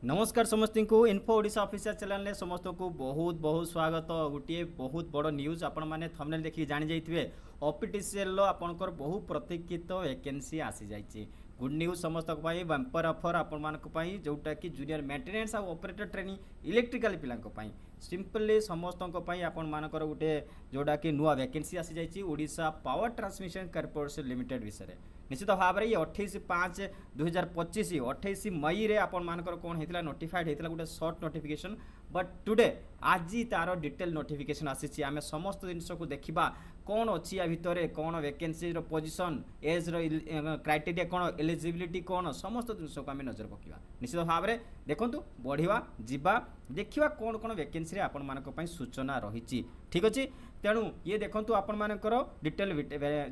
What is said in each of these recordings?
नमस्कार समस्त को इन्फो ओडिशा ऑफिशियल चैनल ने समस्त को बहुत बहुत स्वागत। गोटे बहुत बड़ न्यूज आपण मैंने थंबनेल देखि जानि जाइथिबे। ओपीटीसीएल लो आपनकर बहु प्रतीक्षित वैकेंसी आसी जाइछि। गुड न्यूज समस्त को बंपर ऑफर आपण मानक पई जोटा कि जूनियर मेंटेनेंस और ऑपरेटर ट्रेनिंग इलेक्ट्रिकल पिलांक पई सिंपली समस्त आपण मानकर गोटे जोटा कि नुआ वैकेंसी आसी जाइछि Odisha power transmission corporation limited विषय निश्चित भाव में ये 28/5/2025 28 मई रे आपण मानकर कौन होता नोटिफाइड होता गोटे सर्ट नोटिफिकेशन बट टुडे आज तार डिटेल नोटिफिकेशन आसी आम समस्त जिनस को देखा कौन अच्छी या भितर कौन वैकेंसी पोजिशन एज क्राइटेरिया कौन एलिजिबिलिटी कौन समस्त जिनस को आम नजर पकड़ा निश्चित भाव में देखूँ बढ़िया जीवा देखा कौन कौन वैकेंसी आपण मान सूचना रही ठीक अच्छे तेणु ये देखो आपण मानकर डिटेल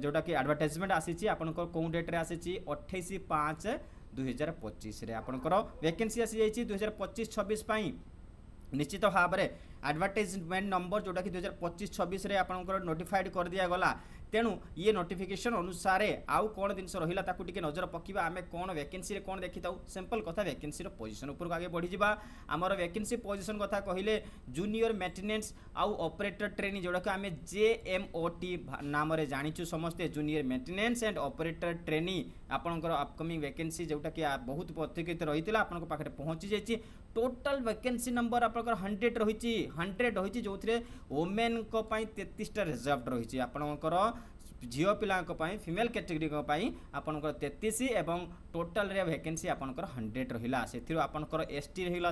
जोटा कि एडवर्टाइजमेंट आसी आपंकर कौ डेट्रे आसी 28/5/2025 आपंकर वैकेंसी आसी जाइए 2025-26 निश्चित भाव में एडवर्टाइजमेंट नंबर जोटा कि 2025-26 आपंकर नोटिफाइड कर दिया गला तेणु ये नोटिफिकेशन अनुसार आउ कौन जिन रहा ताकू टिके नजर पकड़ा आम कौन वैकेंसी कौन देखी था सिंपल कथा वैकेंसी पोजिशन ऊपर आगे बढ़ी जावा आमर वैकेंसी पोजिशन कथा कहले जूनियर मेंटेनेंस आउ ऑपरेटर ट्रेनिंग जोड़ा कि आम JMOT नाम जाचु समस्ते junior maintenance and operator training आपंकर अपकमिंग वैकेंसी जोटा कि बहुत प्रतीक्षित रही है आपन पाखे पहुँची जाइए टोटाल वैकेंसी नंबर आप 100 रही जो वोमेन 33टा रिजर्व रही आपंकर झील पिला फिमेल कैटेगरी आपंकर 33 एवं टोटाल वैकेंसी आपंकर 100 रहा से आपंकर ST रहा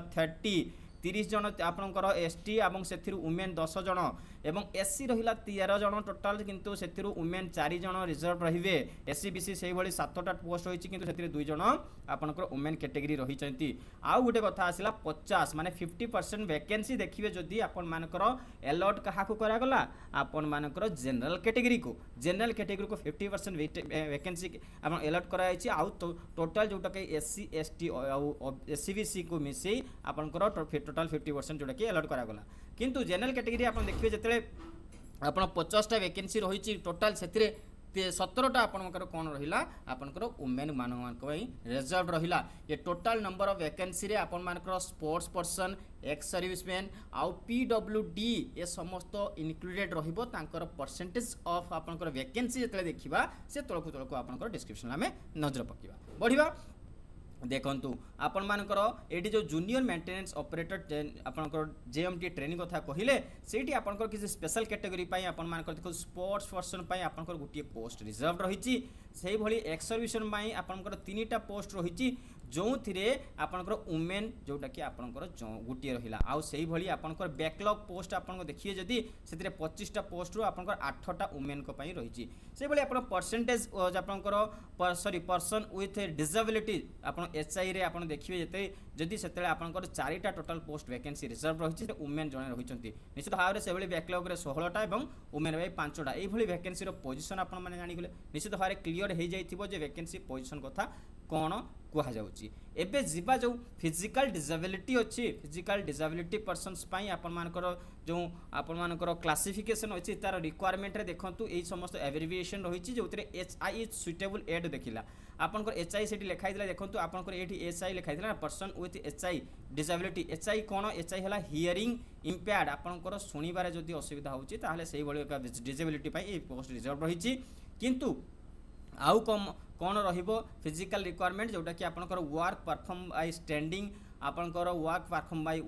30 जन आपंकर ST और से वुमेन 10 जन एवं SC रहा 13 जन टोटाल किंतु से वुमेन 4 जन रिजर्व रे SC BC से 7टा पोस्ट रही किंतु से 2 जन आपंकर वुमेन कैटेगरी रही आउ गोटे कथा आसला 50 माने 50% वैकेंसी देखिए जदि आपण मानकर अलॉट क्या करागला आपण मानकर जनरल कैटेगरी को 50% वैकेंसी अलॉट कराई आउ टोटाल जोटा कि SC ST और SC BC को मिसई आपंकर टोटाल 50% जोटा कि अलॉट करागला किंतु जनरल कैटेगरी आप देखिए जिते आप 50टा वैकेंसी रही टोटाल से 17टा आपंकर कौन रहा आपंकर वुमेन मान रिजर्व रहा ये टोटाल नंबर ऑफ वैकेंसी आपण मानकर स्पोर्ट्स पर्सन एक्स सर्विसमैन आउ PWD ये समस्त इनक्लूडेड रही परसेंटेज ऑफ आपंकर वैकेंसी जो देखा से तलकू तलकू आपंकर डिस्क्रिप्शन आम नजर पकड़ा बढ़िया देखंतु आपण मानकर एटी जो जूनियर मेंटेनेंस ऑपरेटर आपनकर JMT ट्रेनिंग कथा कहिले सेठी आपनकर किसी स्पेशल कैटेगरी पई आपण मानकर देखो स्पोर्ट्स पर्सन पई आपनकर गुटिए पोस्ट रिजर्व रहिछि सेही भली एक्स सर्विसन पई आपनकर 3टा पोस्ट रहिछि जो थिरे आपनकर वुमेन जोटा कि आपनकर गुटिए रहिला आउ सेही भली आपनकर बैकलॉग पोस्ट आपनको देखिए जदी सेतिरे 25टा पोस्ट रो आपनकर 8टा वुमेन को पई रहिछि सेही भली आपन परसेंटेज आपनकर सॉरी पर्सन विथ डिसेबिलिटी आपन HI रे आपन देखिए जते जदि सेतले आपनकर 4टा टोटल पोस्ट वैकेंसी रिजर्व रहिछि वुमेन जणे रहिचंती निश्चित भाव रे सेभली बैकलॉग रे 16टा एवं वुमेन भाई 5टा एई भली वैकेंसी रो पोजीशन आपन माने जानि गले निश्चित भाव रे क्लियर हे जाइथिबो जे वैकेंसी पोजीशन कथा कौन कह जाउची एबे जीवा जो फिजिकल डिसेबिलिटी अच्छी फिजिकल डिसेबिलिटी पर्सन्स पाई आपण मानकर जो आपण मानकर क्लासिफिकेशन अच्छी तार रिक्वायरमेंट रे देखंतु एई समस्त एब्रिविएशन रही जो HI इज सुटेबल एड देखिला आपनकर HI सेठी लिखाई दिला देखंतु आपनकर एठी SI लिखाई दिला person with HI disability HI कौन HI हला हियरिंग इम्पेयर्ड आपनकर सुनिबारे जदी असुविधा होची ताहले सेही भली एक डिसेबिलिटी पाई ए पोस्ट रिजर्व रही किंतु आउ कौन रहिबो फिजिकल रिक्वायरमेंट जोटा कि आपनकर वर्क परफॉर्म बाय स्टैंडिंग आपनकर work perform by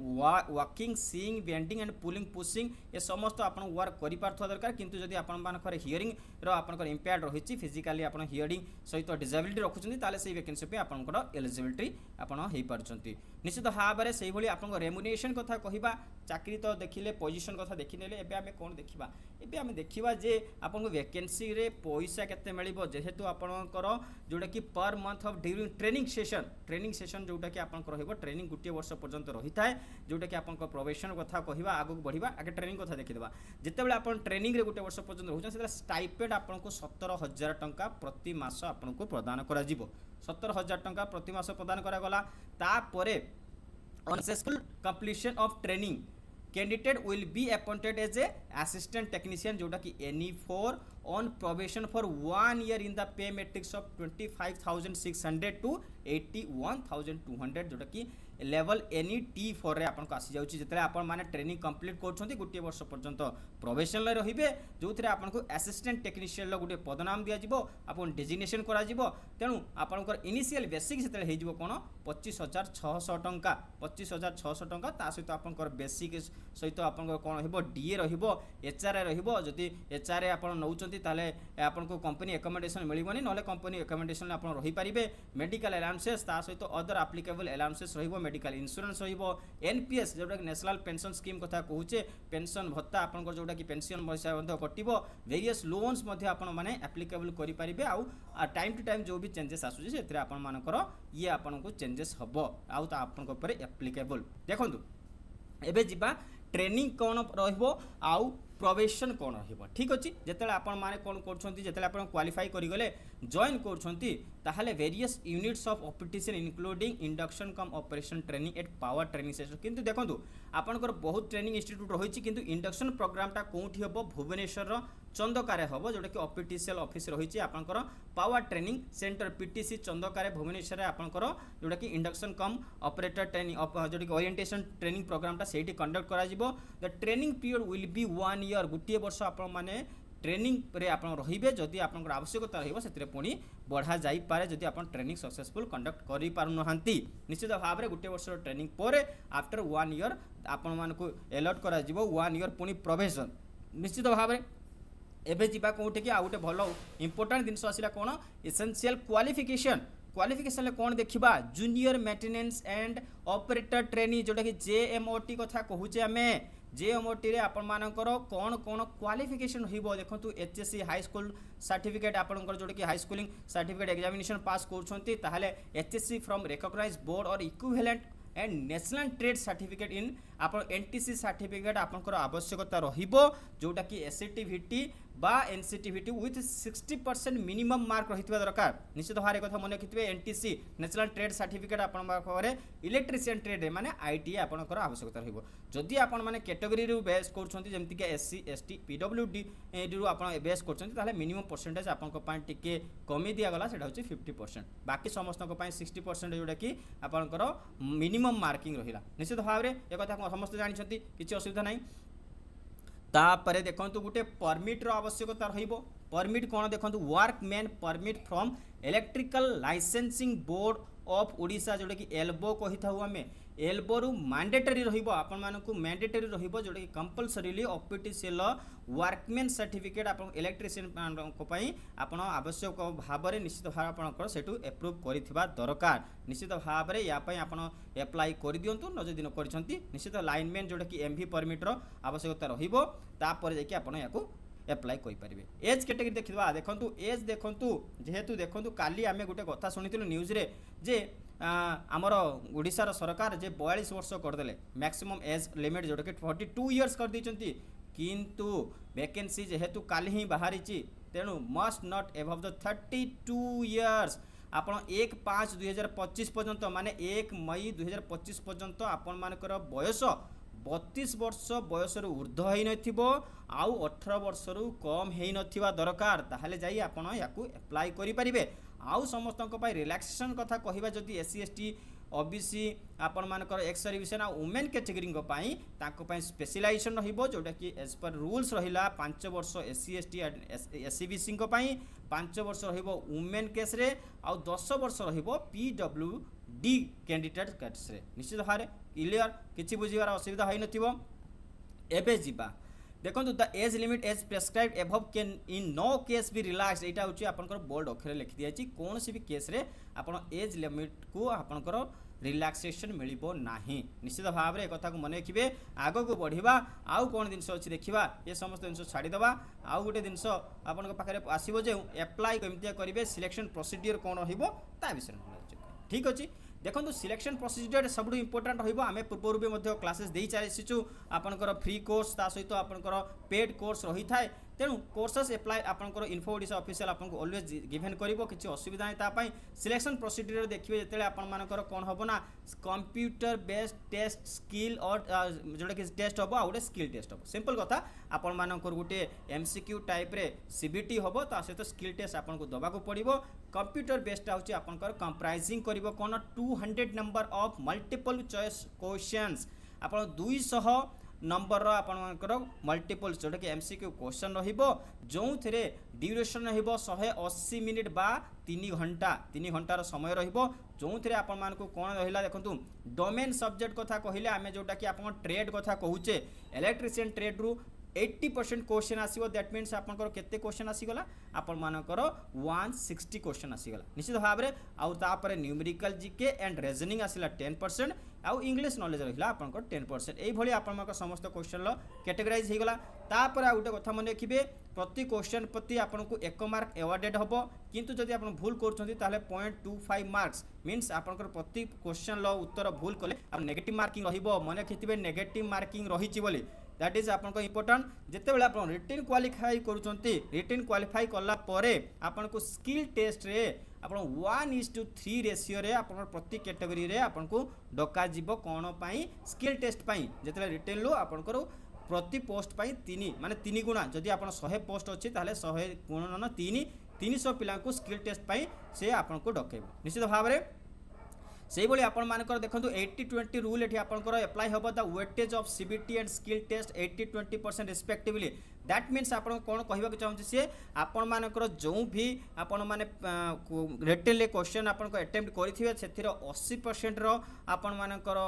walking seeing bending and pulling pushing ये समस्त आपन वर्क करि पारथवा दरकार किंतु जदि आपन मानकर हियरिंग रो आपनकर इम्पेयर्ड रहिछि फिजिकली आपन हियरिंग सहित डिसेबिलिटी रखुछन्ती ताले सेही वैकेंसी पे आपनकर एलिजिबिलिटी आपन हेइ पारछन्ती निश्चित भाव में से आपन रेमुनेशन कथा कहवा चाकरी तो देखिले पोजीशन कथा देखिने एबे आमे कोन देखिबा एबे आमे देखिबा जे आपन वैकेंसी रे पैसा केते मिलिबो जेहेतु आपनकर जोटा कि per month of during training session जोटा कि आपन रहइबो ट्रेनिंग गुटे वर्ष पर्यंत रही थाए जोटा कि आपन प्रोबेशन कथा कहवा आगु बढ़िबा आगे ट्रेनिंग कथा देखिदेबा जेतेबेले आपन ट्रेनिंग रे गुटे वर्ष पर्यंत रहउछन सेता स्टाइपेंड आपन को 17,000 टंका प्रति मास आपन को प्रदान करा जिवो 17,000 टंका प्रति मास प्रदान करा गला तापरे on successful completion of training candidate will be appointed as a assistant technician जोटा कि NE4 on probation for 1 year in the pay matrix of 25,600 to 81,200 जोटा कि लेवल एनी T4 रे आपन को आसी जाउची जेतले आपन माने ट्रेनिंग कंप्लीट करछंती गोटे वर्ष पर्यंत प्रोबेशन रे रहिबे जोथरे आपन को असिस्टेंट टेक्नीशियन लो गोटे पदनाम दिया जिवो आपन डेजिग्नेशन करा जिवो तेनु आपन को इनिशियल बेसिक जेतले हे जिवो कोन 25,600 टंका 25,600 टंका ता सहित आपन को बेसिक सहित आपन को कोन हेबो डीए रहिबो एचआरए रहिबो जदि एचआरए आपन नउचंती ताले आपन को कंपनी अकोमोडेशन मिलिबोनी नले कंपनी अकोमोडेशन आपन रहि परिबे मेडिकल अलाउंसेस ता सहित अदर एप्लीकेबल अलाउंसेस रहिबो मेडिकल इंश्योरेंस रहिबो एनपीएस जोटा कि नेशनल पेंशन स्कीम कथा कहूचे पेंशन भत्ता आपन को जोटा कि पेंशन पैसा बंध कटिबो वेरियस लोन्स मध्ये आपन माने एप्लीकेबल करि परिबे आउ टाइम टू टाइम जो भी चेंजेस आसुचे सेतरे आपन मानकर ये आपन को चेंजेस हबो आउ ता आपन को ऊपर एप्लीकेबल देखंतु एबे जिबा ट्रेनिंग कोन रहइबो आउ प्रोबेशन कोन रहइबो ठीक अछि जेतले आपन माने कोन करछंती जेतले आपन क्वालिफाई करि गले जॉइन करछंती ताहले various units of operation including induction come operation training at power training centre किंतु देखंतु आपनकर बहुत ट्रेनिंग इंस्टीट्यूट रहिछि किंतु इंडक्शन प्रोग्रामटा कोठी हबो भुवनेश्वर चंदकारे हबो जोटा कि ऑफिशियल ऑफिस रहिछि आपनकर पावर ट्रेनिंग सेंटर पीटीसी चंदकारे भुवनेश्वर रे आपनकर जोटा कि इंडक्शन कम ऑपरेटर ट्रेनिंग जोटा कि ओरिएंटेशन ट्रेनिंग प्रोग्रामटा सेठी कंडक्ट करा जिवो the training period will be 1 year गुटिए वर्ष आपन माने ट्रेनिंग रे आपन रहिबे जदि आपनकर आवश्यकता रहिबो सेतिरे पुनी बढ़ा जाई पारे जदि आपन ट्रेनिंग सक्सेसफुल कंडक्ट करि पारु नहंती निश्चित भाव रे गुटे वर्ष ट्रेनिंग पोरे आफ्टर 1 ईयर आपन मान को अलॉट करा जिवो 1 ईयर पुनी प्रोबेशन निश्चित भाव रे एबे जिबा कोठे कि आ गुटे भलो इंपोर्टेंट जिंस आसिला कोन एसेंशियल क्वालिफिकेशन ले कोन देखिबा junior maintenance and operator trainee जोटा कि जेएमओटी कथा कहूचे हमें जेएमओटी रे आपन मानकर कोन कोन क्वालिफिकेशन होइबो देखंतु एचएससी हाई स्कूल सर्टिफिकेट आपनकर जोटा कि high schooling certificate examination pass करछंती ताहले HSC from recognised board or equivalent and national trade certificate in आपन एनटीसी सर्टिफिकेट आपनकर आवश्यकता रहिबो जोटा कि एससीटीवीटी बा एनसीटीवीटी विथ 60% मिनिमम मार्क रहितबा दरकार निश्चित भारे कथा मने रखितबे एनटीसी नेशनल ट्रेड सर्टिफिकेट आपन पाखरे इलेक्ट्रिशियन ट्रेड माने आईटी आपनकर आवश्यकता रहिबो जदि आपन माने कैटेगरी रु बेस करछंती जेमति के एससी एसटी पीडब्ल्यूडी रु आपन बेस करछंती ताले मिनिमम परसेंटेज आपन को पाई टिके कमी दिया गला सेटा होची 50% बाकी समस्त को पाई 60% जोटा कि आपनकर मिनिमम मार्किंग रहिला निश्चित भाव रे ए कथा समस्त जानि छथि किछि असुविधा नाही तापरे देखंतु गुटे परमिट रो आवश्यकता रहिबो परमिट कोन देखंतु workman permit from electrical licensing board of Odisha जोटा कि एल्बो कहिथा हुआ में एल्बो रु मैंडेटरी रहिबो आपन मानकु मैंडेटरी रहिबो जोटा कि कंपलसरीली ऑफिशियल वर्कमैन सर्टिफिकेट आपन इलेक्ट्रिशियन को पई आपन आवश्यक भाव रे निश्चित भाव आपन सेटु अप्रूव करिथिबा दरकार निश्चित भाव रे या पई आपन अप्लाई करि दियंतु न जदि न करिसंती निश्चित लाइनमैन जोटा कि एमवी परमिट रो आवश्यकता रहिबो तापर जे कि आपन याकू अप्लाई करि परिबे एज कैटेगरी देखिबा देखंतु एज देखंतु जेहेतु देखंतु काली आमे गुटे कथा सुनितिलु न्यूज रे जे आमर ओडिशा सरकार जे 42 वर्ष करदेले मैक्सिमम एज लिमिट जोटा कि 42 इयर्स कर दैचंती किंतु वैकेंसी जेहेतु काली ही बाहरीची तेणु must not above the 32 years आपण 1/5/2025 पर्यंत माने 1 मई 2025 पर्यंत आपण मानकर बयस 32 वर्ष बयस ऊर्ध्व होई नथिबो आउ 18 वर्ष कम होई नथिबा दरकार ताहले जाई आपण याकू अप्लाई करि परिबे आउ समस्त रिलैक्सेशन कथा कहवा जदि एससी एसटी ओबीसी आपण मानकर एक्स सर्विसन आ वुमेन कैटेगरी स्पेशलाइजेशन रहिबो जोटा कि एज पर रूल्स रहिला 5 वर्ष एससी एसटी एससीबीसी 5 वर्ष रहिबो वुमेन केस रे आ 10 वर्ष रहिबो पीडब्ल्यूडी कैंडिडेट केस रे निश्चित भारे क्लियर किछि बुझिबार असुविधा होई नथिबो एबे जिबा देखो the age limit as prescribed above can in no case be relax एटा होची आपनकर बोल्ड अक्षर लिखि दियाची कोन सी भी केस रे आपण एज लिमिट को आपनकर रिलैक्सेशन मिलिबो नाही निश्चित भाव रे कथा को मन रखिबे आगो को बढ़िबा आउ कोन दिनस अछि देखिबा ये समस्त दिनस छाडी दबा आउ गुटे दिनस आपनक पाखरे आसीबो जे अप्लाई केमतिया करिवे सिलेक्शन प्रोसीजर कोन रहिबो ता विषय ठीक अछि देखो सिलेक्शन प्रोसीजर सब इंपोर्टेंट रहिबो आमे पूर्व भी क्लासेस दे चलीचु आपनकर फ्री कोर्स ता सहित आपनकर पेड कोर्स रही थाए तेणु कोर्सेस एप्लाई आपंकर इन्फो ओडिशा ऑफिशियल आपको ऑलवेज गिवन करिवो किछि असुविधा नहीं तापाई सिलेक्शन प्रोसीड्यूर देखिए जेतेले आपण मानकर कोन हबो ना कंप्यूटर बेस्ड टेस्ट स्किल और जोटा कि टेस्ट हबो आ गोटे स्किल टेस्ट हबो सिंपल कथा आपण मानकर गोटे एमसीक्यू टाइप रे सीबीटी हबो ता सहित स्किल टेस्ट आपन को दबा को पड़िबो कंप्यूटर बेस्ड होची आपनकर कंप्राइजिंग करिवो कोन 200 number of multiple choice questions आपण 200 नंबर आपंकर मल्टीपल जोटा कि एमसीक्यू क्वेश्चन रहिबो जो थे ड्यूरेशन रहिबो 180 मिनिट बा 3 घंटार समय रहिबो जो थे आपण मानकु कोन रहिला देखंतु डोमेन सब्जेक्ट कथा कहिले आमे जोटा कि आपण ट्रेड कथा कहूचे इलेक्ट्रिशियन ट्रेड रु 80% क्वेश्चन आसीबो दैट मीन्स आपनकर केते क्वेश्चन आसीगला आपण मानकर 160 क्वेश्चन आसीगला निश्चित भाव रे आउ तापर न्यूमेरिकल जीके एंड रीजनिंग आसीला 10% आउ इंग्लिश नॉलेज रहिला आपनकर 10% एई भली आपनकर समस्त क्वेश्चन लो कैटेगराइज हेगला तापर आ गुटे कथा मन रखिबे प्रति क्वेश्चन प्रति आपनको 1 मार्क अवार्डेड हबो किंतु जदि आपण भूल करछंती ताले 0.25 मार्क्स मीन्स आपनकर प्रति क्वेश्चन लो उत्तर भूल कले आप नेगेटिव मार्किंग रहिबो मन रखिथिबे नेगेटिव मार्किंग रहिछि बोली दैट इज आपन को इम्पोर्टेंट जिते बेले आपन रिटन क्वालिफाई करूचंती रिटन क्वालिफाई करला परे आपन को स्किल टेस्ट रे आपन 1:3 रेशियो रे आपन प्रति कैटेगरी रे आपन को डका जीवो कोन पई स्किल टेस्ट पई जेतले रिटन लो आपन को प्रति पोस्ट पई 3 माने 3 गुणा जदि आपन 100 पोस्ट अछि ताले 100 गुणन 300 पिला को स्किल टेस्ट पई से आपन को डकेबो निश्चित भाव रे से भाई आपण मानकर देखो 80-20 रूल ये आपंकर एप्लाई हम the weightage of CBT and skill test 80-20% respectively that means आप कौन कहवाक चाहूँगी सी आपण मानकर जो भी आपण मैंने रिटेन क्वेश्चन आपन अटेम्प्ट करेंगे से 80% आपण मानकर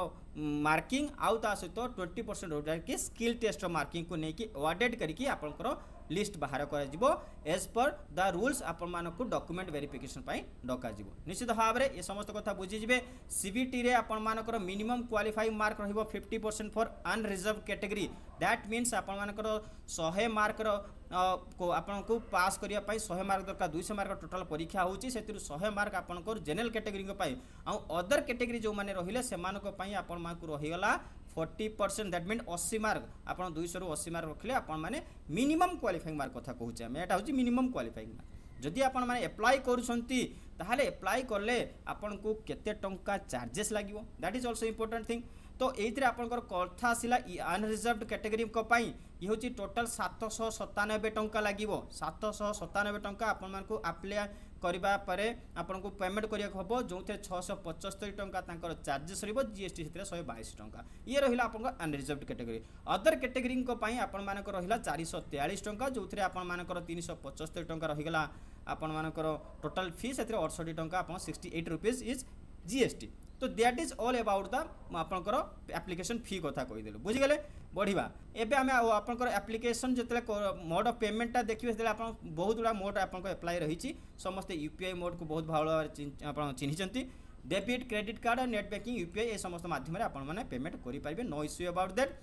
मार्किंग आउ ता सहित 20% कि स्किल टेस्ट मार्किंग को लेकिन अवार्डेड करके आपंकर लिस्ट बाहर कर एज पर द रूल्स आपण मानक डॉक्यूमेंट वेरिफिकेशन पाई डका जीवो निश्चित भाव में ये समस्त कथा बुझीजे सीबीटी रे आपण मानकर मिनिमम क्वालिफाइंग मार्क रहिबो 50% for unreserve category that means आपण मानकर 100 मार्क को आपन को पास करिया पाई 100 मार्क दरकार 200 मार्क टोटल परीक्षा होची सेतिरु 100 मार्क आपन को जनरल कैटेगरी को पाई आ अदर कैटेगरी जो माने रहिले सेमान को पाई आपन मान को रहिगला 40% दैट मीन 80 मार्क आपन 200 रु 80 मार्क रखले आपन माने मिनिमम क्वालिफाइंग मार्क कथा कहूचे हम एटा होची मिनिमम क्वालिफाइंग मार्क जदि आपन माने अप्लाई करूछंती ताहाले अप्लाई करले आपन को केते टंका चार्जेस लागिवो that is also important thing तो एइथरे आपनकर कथा आसिला अनरिजर्व्ड कैटेगरी को पाई ये होची टोटल 797 टंका लागिवो 797 टंका आपन मान को अप्लाई करबा परे आपन को पेमेंट करिया हबो जोथे 675 टंका तांकर चार्जेस रहबो जीएसटी सेतरे 122 टंका ये रहिला आपन अनरिजर्व्ड कैटेगरी अदर कैटेगरी को पाई आपन मान को रहिला 443 टंका जोथे आपन मान को 375 टंका रहिगला आपन मान को टोटल फी सेतरे 68 टंका आपन 68 रुपीस इज जीएसटी तो that is all about the आपनकर एप्लिकेशन फी कथा कहि देलु बुझि गेले बढ़िबा एबे हमें आपनकर एप्लिकेशन जतले मोड ऑफ पेमेंटटा देखिबे सेतले आपन बहुत गुडा मोड आपनकर अप्लाई रहिछि समस्त यूपीआई मोड को बहुत भालो आपन चिन्हिचंती डेबिट क्रेडिट कार्ड और नेट बैंकिंग यूपीआई ए समस्त माध्यम रे आपन माने पेमेंट करि पारिबे नो इश्यू अबाउट दैट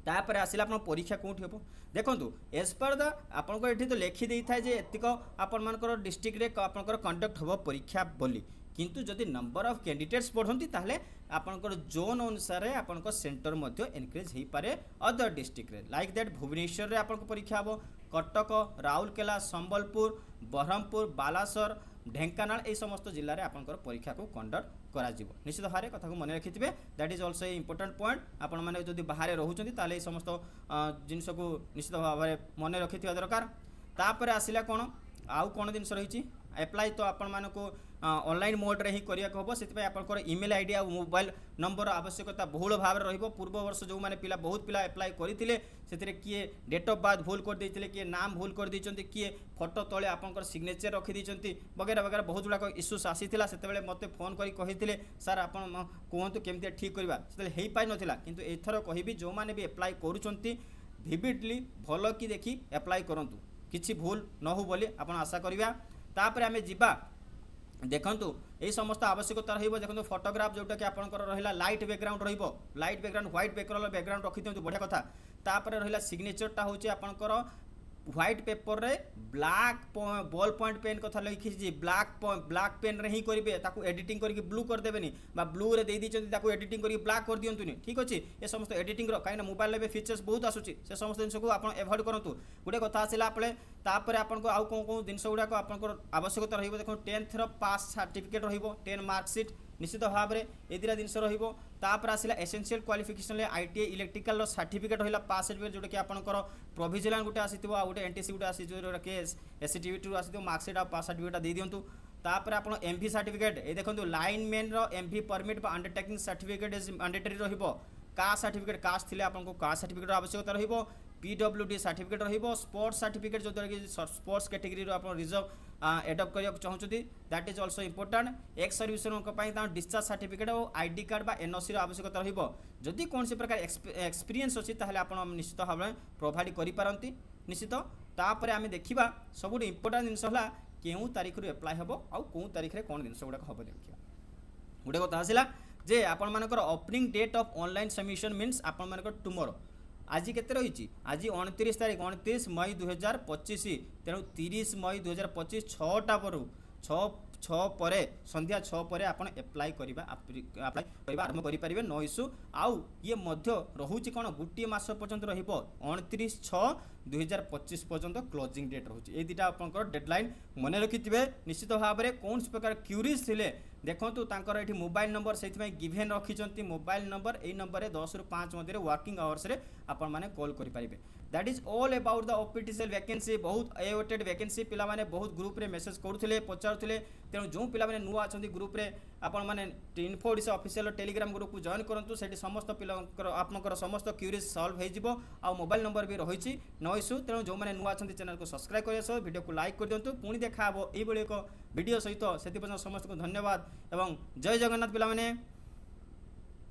तापर आसिला आपन परीक्षा कोठी हबो देखंतु एज पर द आपनकर एठी तो लिखि देई थाय जे एतिको आपन मानकर डिस्ट्रिक्ट रे आपनकर कंडक्ट हबो परीक्षा बोली किंतु जदि नंबर ऑफ कैंडिडेट्स बढ़ती ताहले आपनकर जोन अनुसार आपनकर सेंटर मध्य एनकरेज हो पारे अदर डिस्ट्रिक्ट रे लाइक दैट भुवनेश्वर रे आपन परीक्षा हबो कटक राउरकेला संबलपुर बरहमपुर बालासर ढेंकानाल ए समस्त जिल्ला रे आपनकर परीक्षा को कंडक्ट करा जिवो निश्चित भारे कथा को मन रखिथिबे that is also important point आपण माने जदि बाहर रहउचंती ताले ए समस्त जिंस को निश्चित भावे मन रखिथिबा दरकार तापर आसिला कोन आउ कोन जिंस रहिछि अप्लाई तो आपण मानको ऑनलाइन मोड रे ही करिया को हबो सेति आपनकर ईमेल आईडी आ मोबाइल नंबर आवश्यकता बहुल भाव रहिबो पूर्व वर्ष जो माने पिला बहुत पिला अप्लाई करिथिले सेतिरे किए डेट ऑफ बर्थ भूल कर देथिले किए नाम भूल कर दिचंती किए फोटो तळे आपनकर सिग्नेचर रखि दिचंती वगैरह वगैरह बहुत गुडा इश्यूज आसीथिला सेतेबेले मते फोन करी कहिथिले सर आपन कोहंतु केमते ठीक करबा सेतेले हेई पाइ नथिला किंतु एथरो कहिबी जो माने भी अप्लाई करूचंती विविडली भलो की देखि अप्लाई करंतु किछि भूल न हो बोली आपन आशा करिबा तापर हमें जिबा देखंतु ए समस्त आवश्यकता रहिबो देखंतु फोटोग्राफ जोटा कि आपनकर रहिला लाइट बैकग्राउंड रहिबो लाइट बैकग्राउंड व्हाइट बैकग्राउंड रहिबो बढ़िया कथा तापर रहिला सिग्नेचरटा होची आपनकर व्हाइट पेपर रे ब्लैक बॉल पॉइंट पेन कथा लिखी ब्लैक पेन रे ही करेंगे ताकू एडिटिंग करके ब्लू कर देबेनी बा ब्लू रे दे दी ताकू एडिटिंग करके ब्लैक कर दियंतुनी ठीक अछि ए समस्त एडिटिंग रो काइना मोबाइल रे फीचर्स बहुत आसुची से समस्त जिंस को आपण एवॉइड करंतु गुटे कथा आसिला आपले तापर आपन को आउ कोन जिंस गुडा को आपन को आवश्यकता रहइबो देखो 10th रो पास सर्टिफिकेट रहइबो 10 मार्कशीट निश्चित भाव में ए दुटा जिन रहा आसला essential qualification ITI electrical certificate रहा पास सर्टिफिकेट जोटा कि आपंकर प्रोविजनल गोटे आसी गोटे एनटीसी गोटे आसी जो केस एससीटीवी आसी मार्कशीट और पास सर्टिफिकेट दे दिंतु तापर आप एमवी सर्टिफिकेट ये देखो line man MV permit undertaking certificate is mandatory caste certificate caste थे आपको कास्ट सर्टिफिकेट आवश्यकता रही पीडब्ल्यूडी सर्टिफिकेट रही स्पोर्ट्स सर्टिफिकेट जो द्वारा कि स्पोर्ट्स कैटेगरी आप रिजर्व एडप्ट करने चाहते that is also important ex servicer discharge certificate और आईडी कार्ड बा एनओसी आवश्यकता रही कौन से प्रकार एक्सपीरियंस अच्छी ताहले आप निश्चित भाव में प्रोवाइड करें निश्चित तापर आम देखा सब इंपोर्टेंट जिनस केउं तारीख रू एप्लाय हम आउ कौन तारीख में कौन जिन गुड़ाक हम देखिए गोटे कथा आसला जे आपण मानकर opening date of online submission means आपण मानकर टुमरो आज केते रही आज 29 तारीख 29 मई 2025 तेणु 30 मई 2025 6टा पर 6 पर संध्या 6 पर आपण एप्लाय करबा आरंभ करि परिबे नो इश्यू आउ ये मध्य रहुची कोन गुटी मास पर्यंत रहिबो 29/6/2025 पर्यंत क्लोजिंग डेट रहुची ए दिटा आपनकर डेडलाइन मने रखिथिबे निश्चित भाव में कौन प्रकार क्यूरीज थिले देखंतु तांकर एठी मोबाइल नंबर सेति गिवेन रखिचंती मोबाइल नंबर ए नंबर रे 10 ରୁ 5 मध्य वर्किंग आवर्स रे आपण माने कॉल करि परिबे that is all about the OPTCL vacancy बहुत अवेटेड वैकेंसी पिला माने बहुत ग्रुप रे मेसेज करूथिले पचारुथिले तेणु जो पिला माने नुआ अछंती ग्रुप रे आपण माने info Odisha official Telegram group को जॉइन करंतु सेठी समस्त पिलांकर आपनकर समस्त क्यूरीज सॉल्व हे जिवो आ मोबाइल नंबर भी रहिछि नो इश्यू तेणु जो माने नुआ अछंती चैनल को सब्सक्राइब करिया सो वीडियो को लाइक कर दियंतु पुणी देखा हबो एई बळे एक वीडियो सहित सेति पर्यंत समस्त को धन्यवाद एवं जय जगन्नाथ पिला माने।